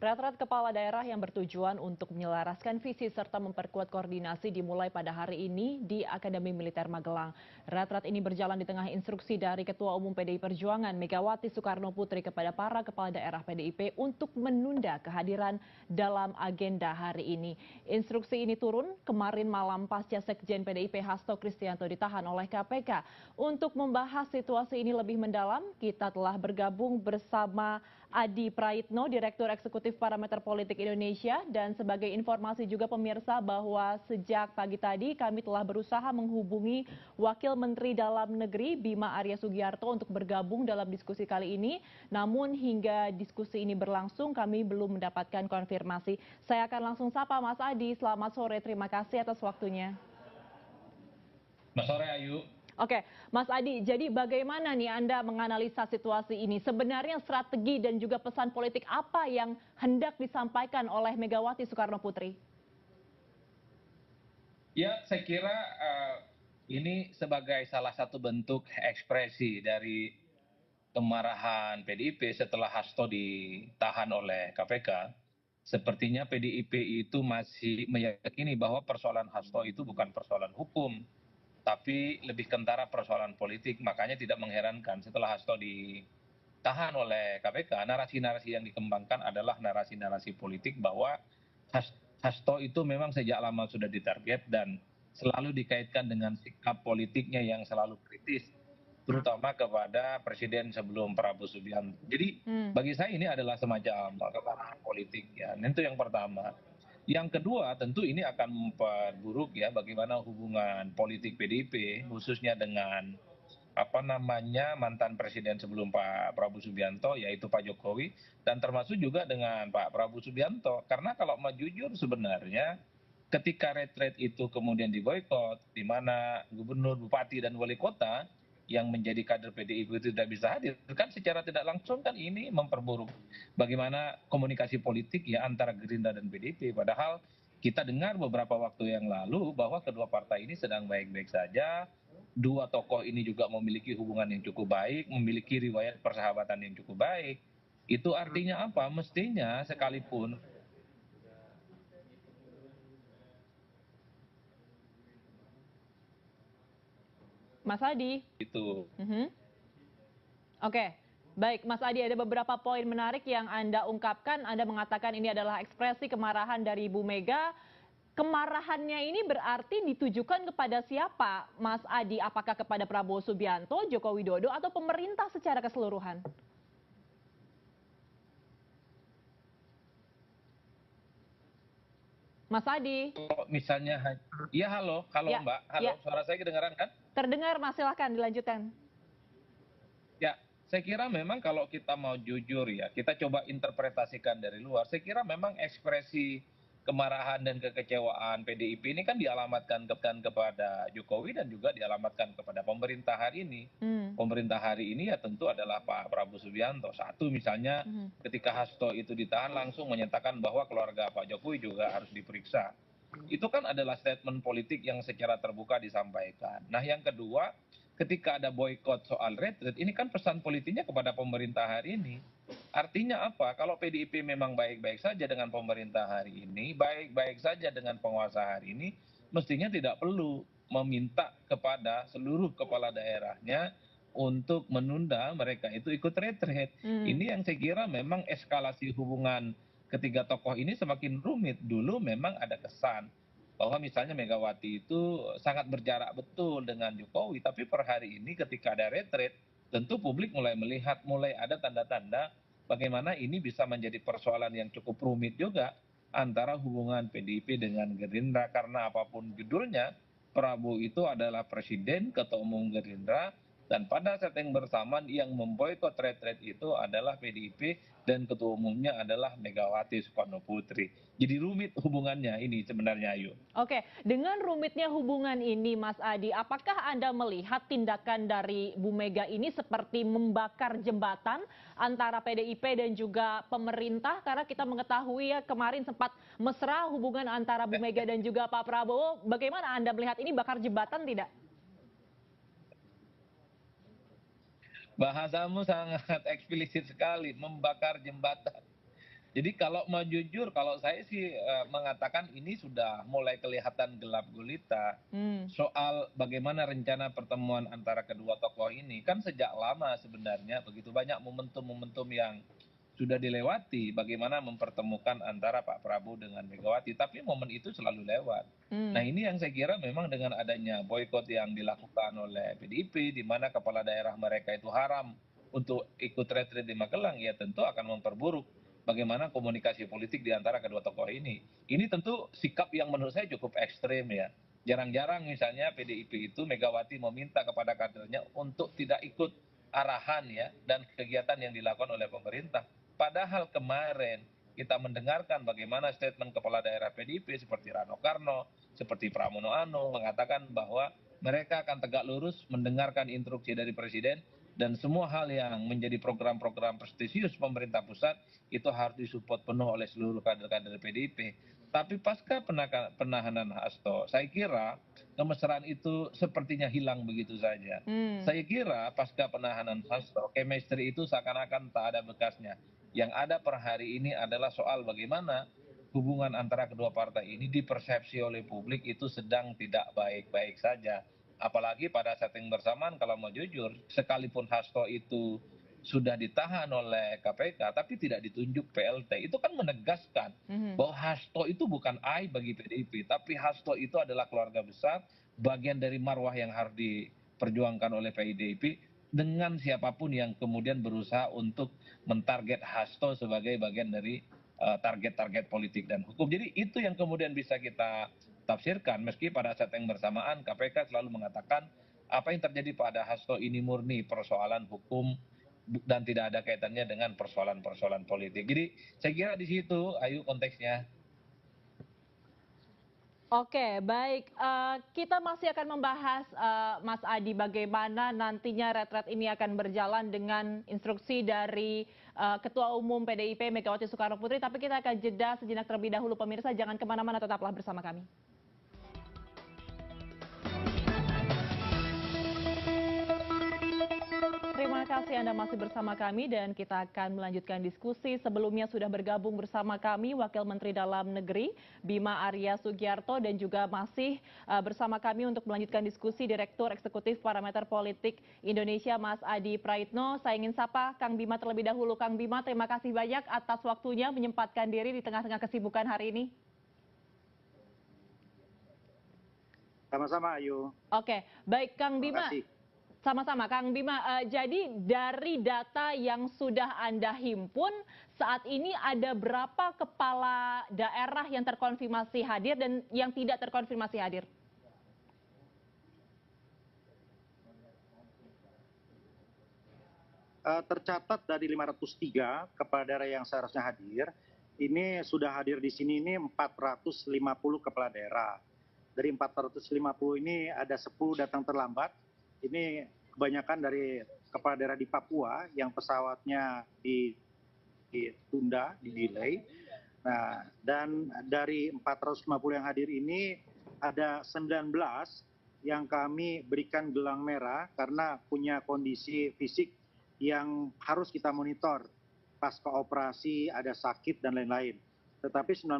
Retret kepala daerah yang bertujuan untuk menyelaraskan visi serta memperkuat koordinasi dimulai pada hari ini di Akademi Militer Magelang. Retret ini berjalan di tengah instruksi dari Ketua Umum PDI Perjuangan Megawati Soekarno Putri kepada para kepala daerah PDIP untuk menunda kehadiran dalam agenda hari ini. Instruksi ini turun kemarin malam pasca Sekjen PDIP Hasto Kristianto ditahan oleh KPK. Untuk membahas situasi ini lebih mendalam, kita telah bergabung bersama Adi Praitno, Direktur Eksekutif Parameter Politik Indonesia, dan sebagai informasi juga pemirsa bahwa sejak pagi tadi kami telah berusaha menghubungi Wakil Menteri Dalam Negeri Bima Arya Sugiarto untuk bergabung dalam diskusi kali ini. Namun hingga diskusi ini berlangsung kami belum mendapatkan konfirmasi. Saya akan langsung sapa Mas Adi. Selamat sore, terima kasih atas waktunya. Selamat sore Ayu. Oke, Mas Adi, jadi bagaimana nih Anda menganalisa situasi ini? Sebenarnya strategi dan juga pesan politik apa yang hendak disampaikan oleh Megawati Soekarno Putri? Ya, saya kira ini sebagai salah satu bentuk ekspresi dari kemarahan PDIP setelah Hasto ditahan oleh KPK. Sepertinya PDIP itu masih meyakini bahwa persoalan Hasto itu bukan persoalan hukum, tapi lebih kentara persoalan politik. Makanya tidak mengherankan setelah Hasto ditahan oleh KPK, narasi-narasi yang dikembangkan adalah narasi-narasi politik bahwa Hasto itu memang sejak lama sudah ditarget dan selalu dikaitkan dengan sikap politiknya yang selalu kritis, terutama kepada Presiden sebelum Prabowo Subianto. Jadi bagi saya ini adalah semacam kemarahan politik ya. Itu yang pertama. Yang kedua tentu ini akan memperburuk ya bagaimana hubungan politik PDIP khususnya dengan mantan presiden sebelum Pak Prabowo Subianto yaitu Pak Jokowi, dan termasuk juga dengan Pak Prabowo Subianto, karena kalau mau jujur sebenarnya ketika retret itu kemudian diboykot di mana gubernur, bupati dan wali kota yang menjadi kader PDIP itu tidak bisa hadir, kan secara tidak langsung kan ini memperburuk bagaimana komunikasi politik ya antara Gerindra dan PDIP. Padahal kita dengar beberapa waktu yang lalu bahwa kedua partai ini sedang baik-baik saja. Dua tokoh ini juga memiliki hubungan yang cukup baik, memiliki riwayat persahabatan yang cukup baik. Itu artinya apa? Mestinya sekalipun Mas Adi. itu Oke, baik Mas Adi, ada beberapa poin menarik yang Anda ungkapkan. Anda mengatakan ini adalah ekspresi kemarahan dari Ibu Mega. Kemarahannya ini berarti ditujukan kepada siapa, Mas Adi? Apakah kepada Prabowo Subianto, Joko Widodo, atau pemerintah secara keseluruhan? Mas Adi, misalnya, ya halo, halo ya, Mbak, halo, ya, suara saya kedengaran kan? terdengar Mas, silahkan dilanjutkan. Ya, saya kira memang kalau kita mau jujur ya, kita coba interpretasikan dari luar. Saya kira memang ekspresi kemarahan dan kekecewaan PDIP ini kan dialamatkan kepada Jokowi dan juga dialamatkan kepada pemerintah hari ini. Pemerintah hari ini ya tentu adalah Pak Prabowo Subianto. Satu misalnya ketika Hasto itu ditahan langsung menyatakan bahwa keluarga Pak Jokowi juga harus diperiksa. Itu kan adalah statement politik yang secara terbuka disampaikan. Nah yang kedua, ketika ada boykot soal retret, ini kan pesan politiknya kepada pemerintah hari ini. Artinya apa? Kalau PDIP memang baik-baik saja dengan pemerintah hari ini, baik-baik saja dengan penguasa hari ini, mestinya tidak perlu meminta kepada seluruh kepala daerahnya untuk menunda mereka itu ikut retret. Ini yang saya kira memang eskalasi hubungan ketiga tokoh ini semakin rumit. Dulu memang ada kesan bahwa misalnya Megawati itu sangat berjarak betul dengan Jokowi, tapi per hari ini ketika ada retret, tentu publik mulai melihat, mulai ada tanda-tanda bagaimana ini bisa menjadi persoalan yang cukup rumit juga antara hubungan PDIP dengan Gerindra, karena apapun judulnya, Prabowo itu adalah presiden, ketua umum Gerindra, dan pada saat yang bersamaan yang memboikot retret itu adalah PDIP dan ketua umumnya adalah Megawati Soekarno Putri. Jadi rumit hubungannya ini sebenarnya, Ayu. Oke, dengan rumitnya hubungan ini, Mas Adi, apakah Anda melihat tindakan dari Bu Mega ini seperti membakar jembatan antara PDIP dan juga pemerintah? Karena kita mengetahui ya kemarin sempat mesra hubungan antara Bu Mega dan juga Pak Prabowo. Bagaimana Anda melihat ini bakar jembatan tidak? Bahasamu sangat eksplisit sekali, membakar jembatan. Jadi kalau mau jujur, kalau saya sih mengatakan ini sudah mulai kelihatan gelap gulita. Hmm. Soal bagaimana rencana pertemuan antara kedua tokoh ini kan sejak lama sebenarnya begitu banyak momentum-momentum yang sudah dilewati bagaimana mempertemukan antara Pak Prabowo dengan Megawati, tapi momen itu selalu lewat. Nah Hmm. ini yang saya kira memang dengan adanya boykot yang dilakukan oleh PDIP, di mana kepala daerah mereka itu haram untuk ikut retreat di Magelang, ya tentu akan memperburuk bagaimana komunikasi politik di antara kedua tokoh ini. Ini tentu sikap yang menurut saya cukup ekstrim ya. Jarang-jarang misalnya PDIP itu Megawati meminta kepada kadernya untuk tidak ikut arahan ya dan kegiatan yang dilakukan oleh pemerintah. Padahal kemarin kita mendengarkan bagaimana statement kepala daerah PDIP seperti Rano Karno, seperti Pramono Anung mengatakan bahwa mereka akan tegak lurus mendengarkan instruksi dari presiden dan semua hal yang menjadi program-program prestisius pemerintah pusat itu harus disupport penuh oleh seluruh kader-kader PDIP. Tapi pasca penahanan Hasto, saya kira kemesraan itu sepertinya hilang begitu saja. Hmm. Saya kira pasca penahanan Hasto, chemistry itu seakan-akan tak ada bekasnya. Yang ada per hari ini adalah soal bagaimana hubungan antara kedua partai ini dipersepsi oleh publik itu sedang tidak baik-baik saja. Apalagi pada setting bersamaan kalau mau jujur, sekalipun Hasto itu sudah ditahan oleh KPK tapi tidak ditunjuk PLT, itu kan menegaskan Mhm. bahwa Hasto itu bukan aib bagi PDIP, tapi Hasto itu adalah keluarga besar, bagian dari marwah yang harus diperjuangkan oleh PDIP dengan siapapun yang kemudian berusaha untuk mentarget Hasto sebagai bagian dari target-target politik dan hukum. Jadi itu yang kemudian bisa kita tafsirkan, meski pada saat yang bersamaan KPK selalu mengatakan apa yang terjadi pada Hasto ini murni persoalan hukum dan tidak ada kaitannya dengan persoalan-persoalan politik. Jadi saya kira di situ Ayu konteksnya. Oke, baik. Kita masih akan membahas, Mas Adi, bagaimana nantinya retret ini akan berjalan dengan instruksi dari Ketua Umum PDIP Megawati Soekarno Putri. Tapi kita akan jeda sejenak terlebih dahulu, pemirsa. Jangan kemana-mana, tetaplah bersama kami. Terima kasih Anda masih bersama kami dan kita akan melanjutkan diskusi. Sebelumnya sudah bergabung bersama kami Wakil Menteri Dalam Negeri Bima Arya Sugiarto dan juga masih bersama kami untuk melanjutkan diskusi Direktur Eksekutif Parameter Politik Indonesia Mas Adi Praitno. Saya ingin sapa Kang Bima terlebih dahulu. Kang Bima, terima kasih banyak atas waktunya menyempatkan diri di tengah-tengah kesibukan hari ini. Sama-sama, Ayu. Oke, baik Kang Terima Bima. kasih. Sama-sama, Kang Bima. Jadi dari data yang sudah Anda himpun, saat ini ada berapa kepala daerah yang terkonfirmasi hadir dan yang tidak terkonfirmasi hadir? Tercatat dari 503 kepala daerah yang seharusnya hadir, ini sudah hadir di sini ini 450 kepala daerah. Dari 450 ini ada 10 datang terlambat. Ini kebanyakan dari kepala daerah di Papua yang pesawatnya ditunda, di-delay. Nah, dan dari 450 yang hadir ini ada 19 yang kami berikan gelang merah karena punya kondisi fisik yang harus kita monitor pasca operasi, ada sakit dan lain-lain. Tetapi 19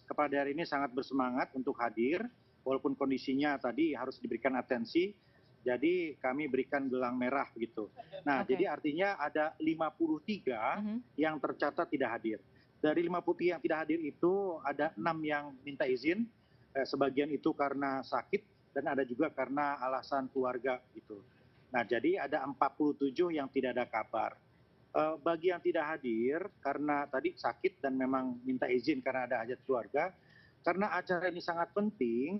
kepala daerah ini sangat bersemangat untuk hadir, walaupun kondisinya tadi harus diberikan atensi, jadi kami berikan gelang merah begitu. Nah, jadi artinya ada 53 yang tercatat tidak hadir. Dari 53 yang tidak hadir itu ada 6 yang minta izin, sebagian itu karena sakit dan ada juga karena alasan keluarga gitu. Nah, jadi ada 47 yang tidak ada kabar. Bagi yang tidak hadir karena tadi sakit dan memang minta izin karena ada hajat keluarga, karena acara ini sangat penting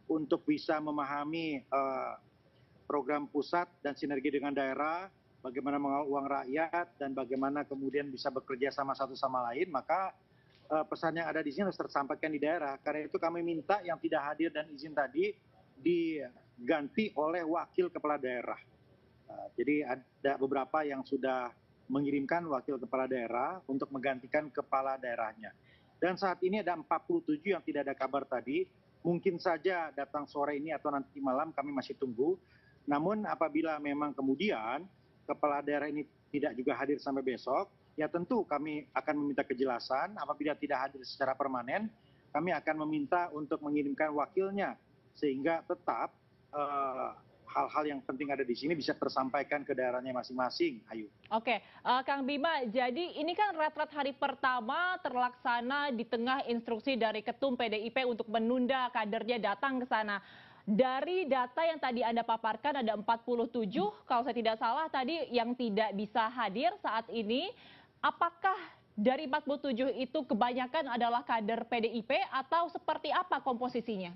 untuk bisa memahami program pusat dan sinergi dengan daerah, bagaimana mengawal uang rakyat dan bagaimana kemudian bisa bekerja sama satu sama lain, maka pesan yang ada di sini harus tersampaikan di daerah. Karena itu kami minta yang tidak hadir dan izin tadi diganti oleh wakil kepala daerah. Jadi ada beberapa yang sudah mengirimkan wakil kepala daerah untuk menggantikan kepala daerahnya. Dan saat ini ada 47 yang tidak ada kabar tadi, mungkin saja datang sore ini atau nanti malam, kami masih tunggu. Namun apabila memang kemudian kepala daerah ini tidak juga hadir sampai besok, ya tentu kami akan meminta kejelasan. Apabila tidak hadir secara permanen, kami akan meminta untuk mengirimkan wakilnya sehingga tetap hal-hal yang penting ada di sini bisa tersampaikan ke daerahnya masing-masing. Ayu. Oke, Kang Bima, jadi ini kan retret hari pertama terlaksana di tengah instruksi dari Ketum PDIP untuk menunda kadernya datang ke sana. Dari data yang tadi Anda paparkan ada 47, kalau saya tidak salah tadi yang tidak bisa hadir saat ini. Apakah dari 47 itu kebanyakan adalah kader PDIP atau seperti apa komposisinya?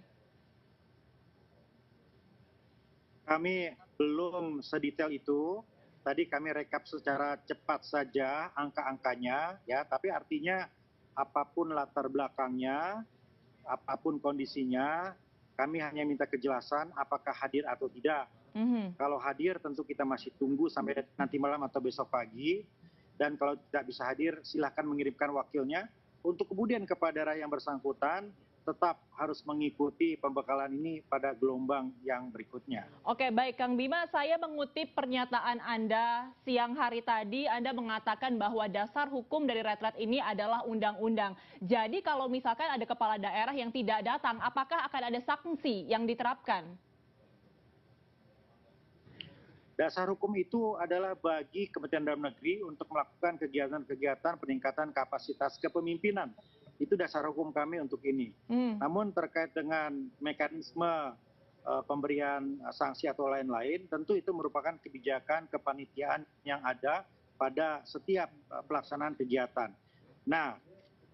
Kami belum sedetail itu. Tadi kami rekap secara cepat saja angka-angkanya, ya. Tapi artinya apapun latar belakangnya, apapun kondisinya, kami hanya minta kejelasan apakah hadir atau tidak. Kalau hadir tentu kita masih tunggu sampai nanti malam atau besok pagi. Dan kalau tidak bisa hadir, silahkan mengirimkan wakilnya untuk kemudian kepada daerah yang bersangkutan tetap harus mengikuti pembekalan ini pada gelombang yang berikutnya. Oke, baik Kang Bima, saya mengutip pernyataan Anda siang hari tadi, Anda mengatakan bahwa dasar hukum dari retret ini adalah undang-undang. Jadi kalau misalkan ada kepala daerah yang tidak datang, apakah akan ada sanksi yang diterapkan? Dasar hukum itu adalah bagi Kementerian Dalam Negeri untuk melakukan kegiatan-kegiatan peningkatan kapasitas kepemimpinan. Itu dasar hukum kami untuk ini. Namun terkait dengan mekanisme pemberian sanksi atau lain-lain, tentu itu merupakan kebijakan kepanitiaan yang ada pada setiap pelaksanaan kegiatan. Nah,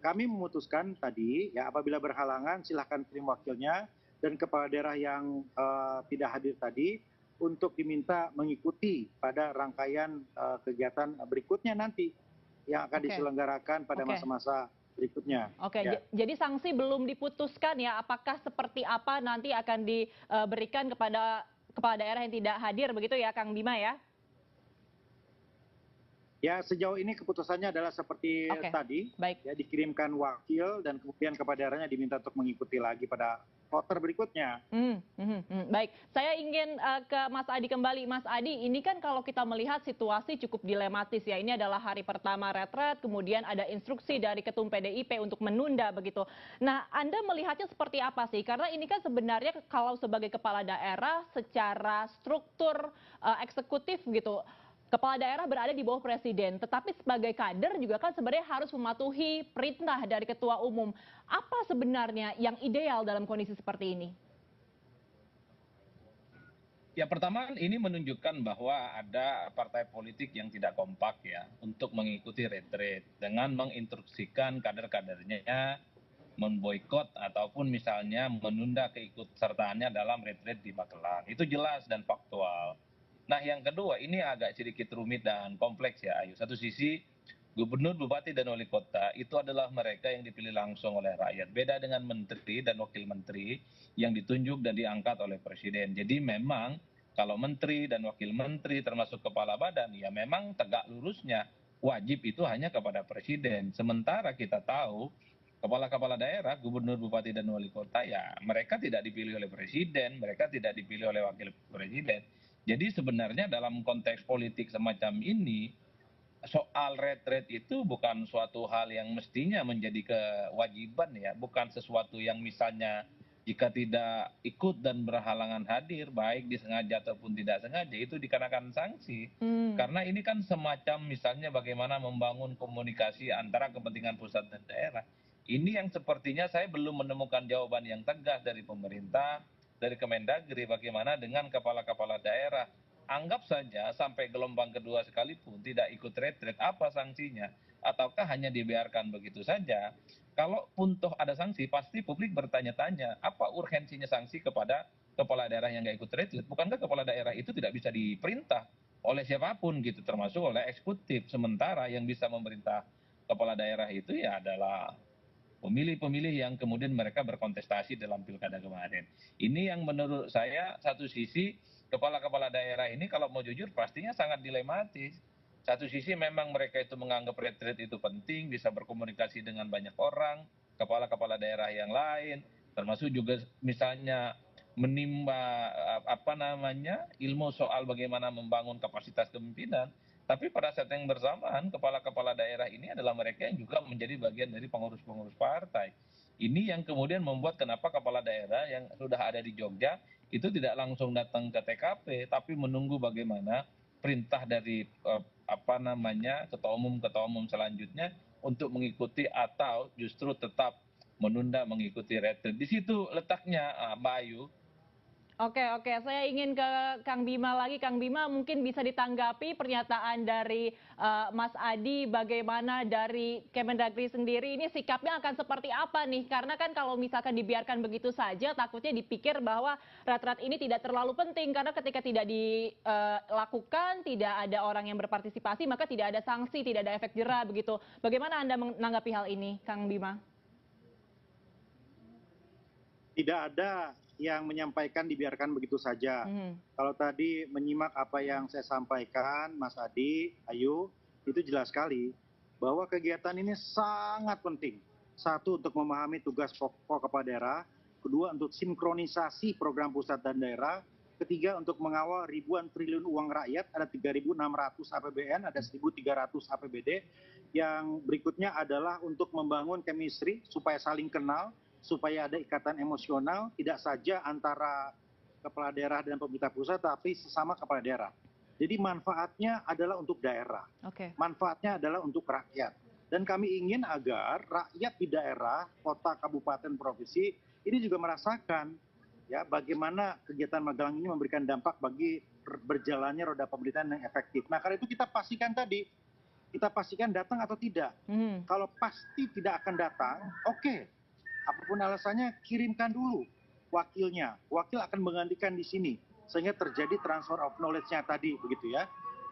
kami memutuskan tadi, ya apabila berhalangan silahkan kirim wakilnya, dan kepala daerah yang tidak hadir tadi untuk diminta mengikuti pada rangkaian kegiatan berikutnya nanti yang akan diselenggarakan pada masa-masa berikutnya. Oke, ya. Jadi sanksi belum diputuskan ya, apakah seperti apa nanti akan diberikan kepada kepala daerah yang tidak hadir, begitu ya Kang Bima ya? Ya, sejauh ini keputusannya adalah seperti tadi, baik. Ya, dikirimkan wakil dan kemudian kepala daerahnya diminta untuk mengikuti lagi pada kloter berikutnya. Baik, saya ingin ke Mas Adi kembali. Mas Adi, ini kan kalau kita melihat situasi cukup dilematis ya. Ini adalah hari pertama retret, kemudian ada instruksi dari Ketum PDIP untuk menunda begitu. Nah, Anda melihatnya seperti apa sih? Karena ini kan sebenarnya kalau sebagai kepala daerah secara struktur eksekutif gitu, kepala daerah berada di bawah presiden, tetapi sebagai kader juga kan sebenarnya harus mematuhi perintah dari ketua umum. Apa sebenarnya yang ideal dalam kondisi seperti ini? Ya pertama ini menunjukkan bahwa ada partai politik yang tidak kompak ya untuk mengikuti retret dengan menginstruksikan kader-kadernya memboikot ataupun misalnya menunda keikutsertaannya dalam retret di Magelang. Itu jelas dan faktual. Nah yang kedua ini agak sedikit rumit dan kompleks ya Ayu. Satu sisi gubernur, bupati dan wali kota itu adalah mereka yang dipilih langsung oleh rakyat. Beda dengan menteri dan wakil menteri yang ditunjuk dan diangkat oleh presiden. Jadi memang kalau menteri dan wakil menteri termasuk kepala badan ya memang tegak lurusnya wajib itu hanya kepada presiden. Sementara kita tahu kepala-kepala daerah, gubernur, bupati dan wali kota ya mereka tidak dipilih oleh presiden, mereka tidak dipilih oleh wakil presiden. Jadi sebenarnya dalam konteks politik semacam ini, soal retret itu bukan suatu hal yang mestinya menjadi kewajiban ya, bukan sesuatu yang misalnya jika tidak ikut dan berhalangan hadir, baik disengaja ataupun tidak sengaja, itu dikenakan sanksi. Karena ini kan semacam misalnya bagaimana membangun komunikasi antara kepentingan pusat dan daerah. Ini yang sepertinya saya belum menemukan jawaban yang tegas dari pemerintah, dari Kemendagri bagaimana dengan kepala-kepala daerah. Anggap saja sampai gelombang kedua sekalipun tidak ikut retret, apa sanksinya? Ataukah hanya dibiarkan begitu saja? Kalaupun toh ada sanksi, pasti publik bertanya-tanya, apa urgensinya sanksi kepada kepala daerah yang nggak ikut retret? Bukankah kepala daerah itu tidak bisa diperintah oleh siapapun gitu, termasuk oleh eksekutif? Sementara yang bisa memerintah kepala daerah itu ya adalah pemilih-pemilih yang kemudian mereka berkontestasi dalam pilkada kemarin. Ini yang menurut saya satu sisi kepala-kepala daerah ini kalau mau jujur pastinya sangat dilematis. Satu sisi memang mereka itu menganggap retret itu penting, bisa berkomunikasi dengan banyak orang, kepala-kepala daerah yang lain, termasuk juga misalnya menimba ilmu soal bagaimana membangun kapasitas kepemimpinan. Tapi pada saat yang bersamaan, kepala-kepala daerah ini adalah mereka yang juga menjadi bagian dari pengurus-pengurus partai. Ini yang kemudian membuat kenapa kepala daerah yang sudah ada di Jogja itu tidak langsung datang ke TKP, tapi menunggu bagaimana perintah dari ketua umum selanjutnya untuk mengikuti atau justru tetap menunda mengikuti retret. Di situ letaknya, Mbak Ayu. Oke, oke. Saya ingin ke Kang Bima lagi. Kang Bima mungkin bisa ditanggapi pernyataan dari Mas Adi, bagaimana dari Kemendagri sendiri ini sikapnya akan seperti apa nih? Karena kan kalau misalkan dibiarkan begitu saja, takutnya dipikir bahwa retret ini tidak terlalu penting. Karena ketika tidak dilakukan, tidak ada orang yang berpartisipasi, maka tidak ada sanksi, tidak ada efek jera begitu. Bagaimana Anda menanggapi hal ini, Kang Bima? Tidak ada yang menyampaikan dibiarkan begitu saja. Kalau tadi menyimak apa yang saya sampaikan, Mas Adi, Ayu, itu jelas sekali bahwa kegiatan ini sangat penting. Satu, untuk memahami tugas pokok kepala daerah. Kedua, untuk sinkronisasi program pusat dan daerah. Ketiga, untuk mengawal ribuan triliun uang rakyat, ada 3.600 APBN, ada 1.300 APBD. Yang berikutnya adalah untuk membangun chemistry supaya saling kenal, supaya ada ikatan emosional, tidak saja antara kepala daerah dan pemerintah pusat, tapi sesama kepala daerah. Jadi manfaatnya adalah untuk daerah, manfaatnya adalah untuk rakyat. Dan kami ingin agar rakyat di daerah, kota, kabupaten, provinsi, ini juga merasakan ya bagaimana kegiatan Magelang ini memberikan dampak bagi berjalannya roda pemerintahan yang efektif. Nah, karena itu kita pastikan tadi, kita pastikan datang atau tidak. Kalau pasti tidak akan datang, oke. Apapun alasannya, kirimkan dulu wakilnya. Wakil akan menggantikan di sini, sehingga terjadi transfer of knowledge-nya tadi, begitu ya.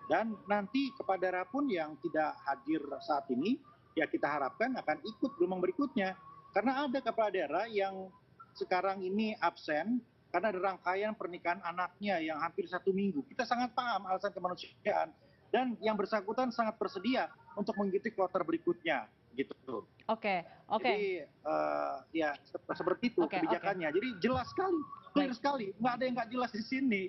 Dan nanti kepala daerah pun yang tidak hadir saat ini, ya kita harapkan akan ikut gelombang berikutnya. Karena ada kepala daerah yang sekarang ini absen, karena ada rangkaian pernikahan anaknya yang hampir 1 minggu. Kita sangat paham alasan kemanusiaan. Dan yang bersangkutan sangat bersedia untuk mengikuti kloter berikutnya, gitu. Oke. Jadi ya seperti itu kebijakannya. Jadi jelas sekali, clear sekali, nggak ada yang nggak jelas di sini.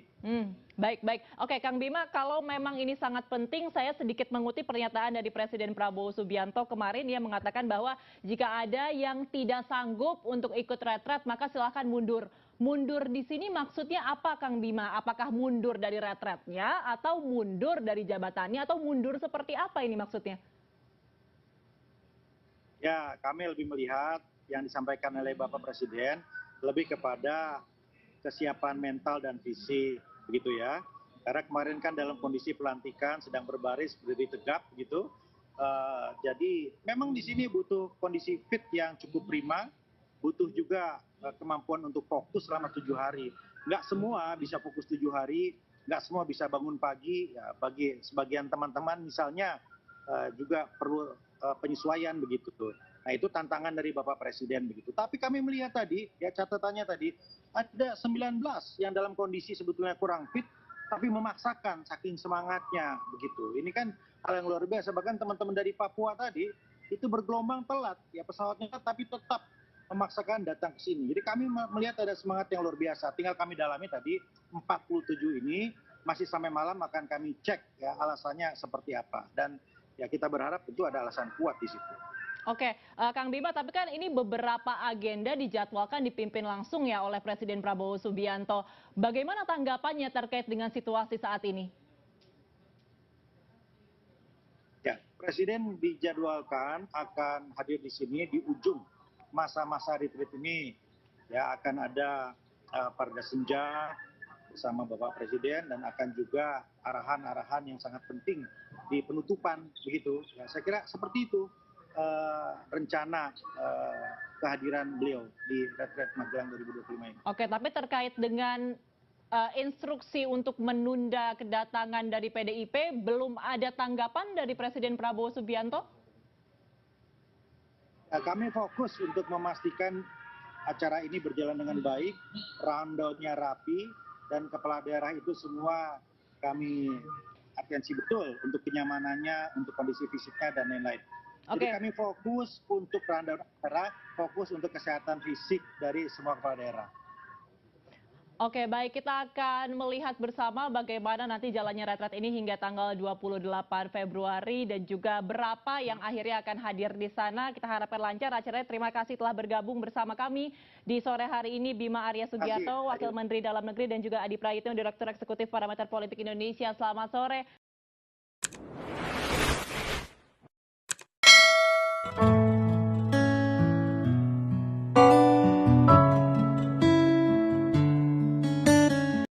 Baik. Oke, Kang Bima, kalau memang ini sangat penting, saya sedikit mengutip pernyataan dari Presiden Prabowo Subianto kemarin. Dia mengatakan bahwa jika ada yang tidak sanggup untuk ikut retret, maka silahkan mundur. Mundur di sini maksudnya apa, Kang Bima? Apakah mundur dari retretnya, atau mundur dari jabatannya, atau mundur seperti apa ini maksudnya? Ya, kami lebih melihat yang disampaikan oleh Bapak Presiden lebih kepada kesiapan mental dan fisik, begitu ya. Karena kemarin kan dalam kondisi pelantikan sedang berbaris berdiri tegap, gitu. Jadi memang di sini butuh kondisi fit yang cukup prima, butuh juga kemampuan untuk fokus selama 7 hari. Nggak semua bisa fokus 7 hari, nggak semua bisa bangun pagi. Ya, bagi sebagian teman-teman misalnya juga perlu penyesuaian begitu. Nah, itu tantangan dari Bapak Presiden begitu. Tapi kami melihat tadi, ya catatannya tadi, ada 19 yang dalam kondisi sebetulnya kurang fit, tapi memaksakan saking semangatnya begitu. Ini kan hal yang luar biasa. Bahkan teman-teman dari Papua tadi itu bergelombang telat, ya pesawatnya tapi tetap memaksakan datang ke sini. Jadi kami melihat ada semangat yang luar biasa. Tinggal kami dalami tadi 47 ini masih sampai malam akan kami cek ya alasannya seperti apa. Dan ya kita berharap itu ada alasan kuat di situ. Oke, Kang Bima, tapi kan ini beberapa agenda dijadwalkan dipimpin langsung ya oleh Presiden Prabowo Subianto. Bagaimana tanggapannya terkait dengan situasi saat ini? Ya, Presiden dijadwalkan akan hadir di sini di ujung masa-masa retreat ini. Ya, akan ada Parda Senja bersama Bapak Presiden dan akan juga arahan-arahan yang sangat penting di penutupan begitu. Ya, saya kira seperti itu rencana kehadiran beliau di retret Magelang 2025 ini. Oke, tapi terkait dengan instruksi untuk menunda kedatangan dari PDIP, belum ada tanggapan dari Presiden Prabowo Subianto? Ya, kami fokus untuk memastikan acara ini berjalan dengan baik, rundown-nya rapi, dan kepala daerah itu semua kami atensi betul untuk kenyamanannya, untuk kondisi fisiknya, dan lain-lain. Jadi kami fokus untuk rundown daerah, fokus untuk kesehatan fisik dari semua kepala daerah. Oke, baik, kita akan melihat bersama bagaimana nanti jalannya retret ini hingga tanggal 28 Februari dan juga berapa yang akhirnya akan hadir di sana. Kita harapkan lancar acaranya. Terima kasih telah bergabung bersama kami di sore hari ini Bima Arya Sugiarto, Wakil Menteri Dalam Negeri, dan juga Adi Prayitno, Direktur Eksekutif Parameter Politik Indonesia. Selamat sore.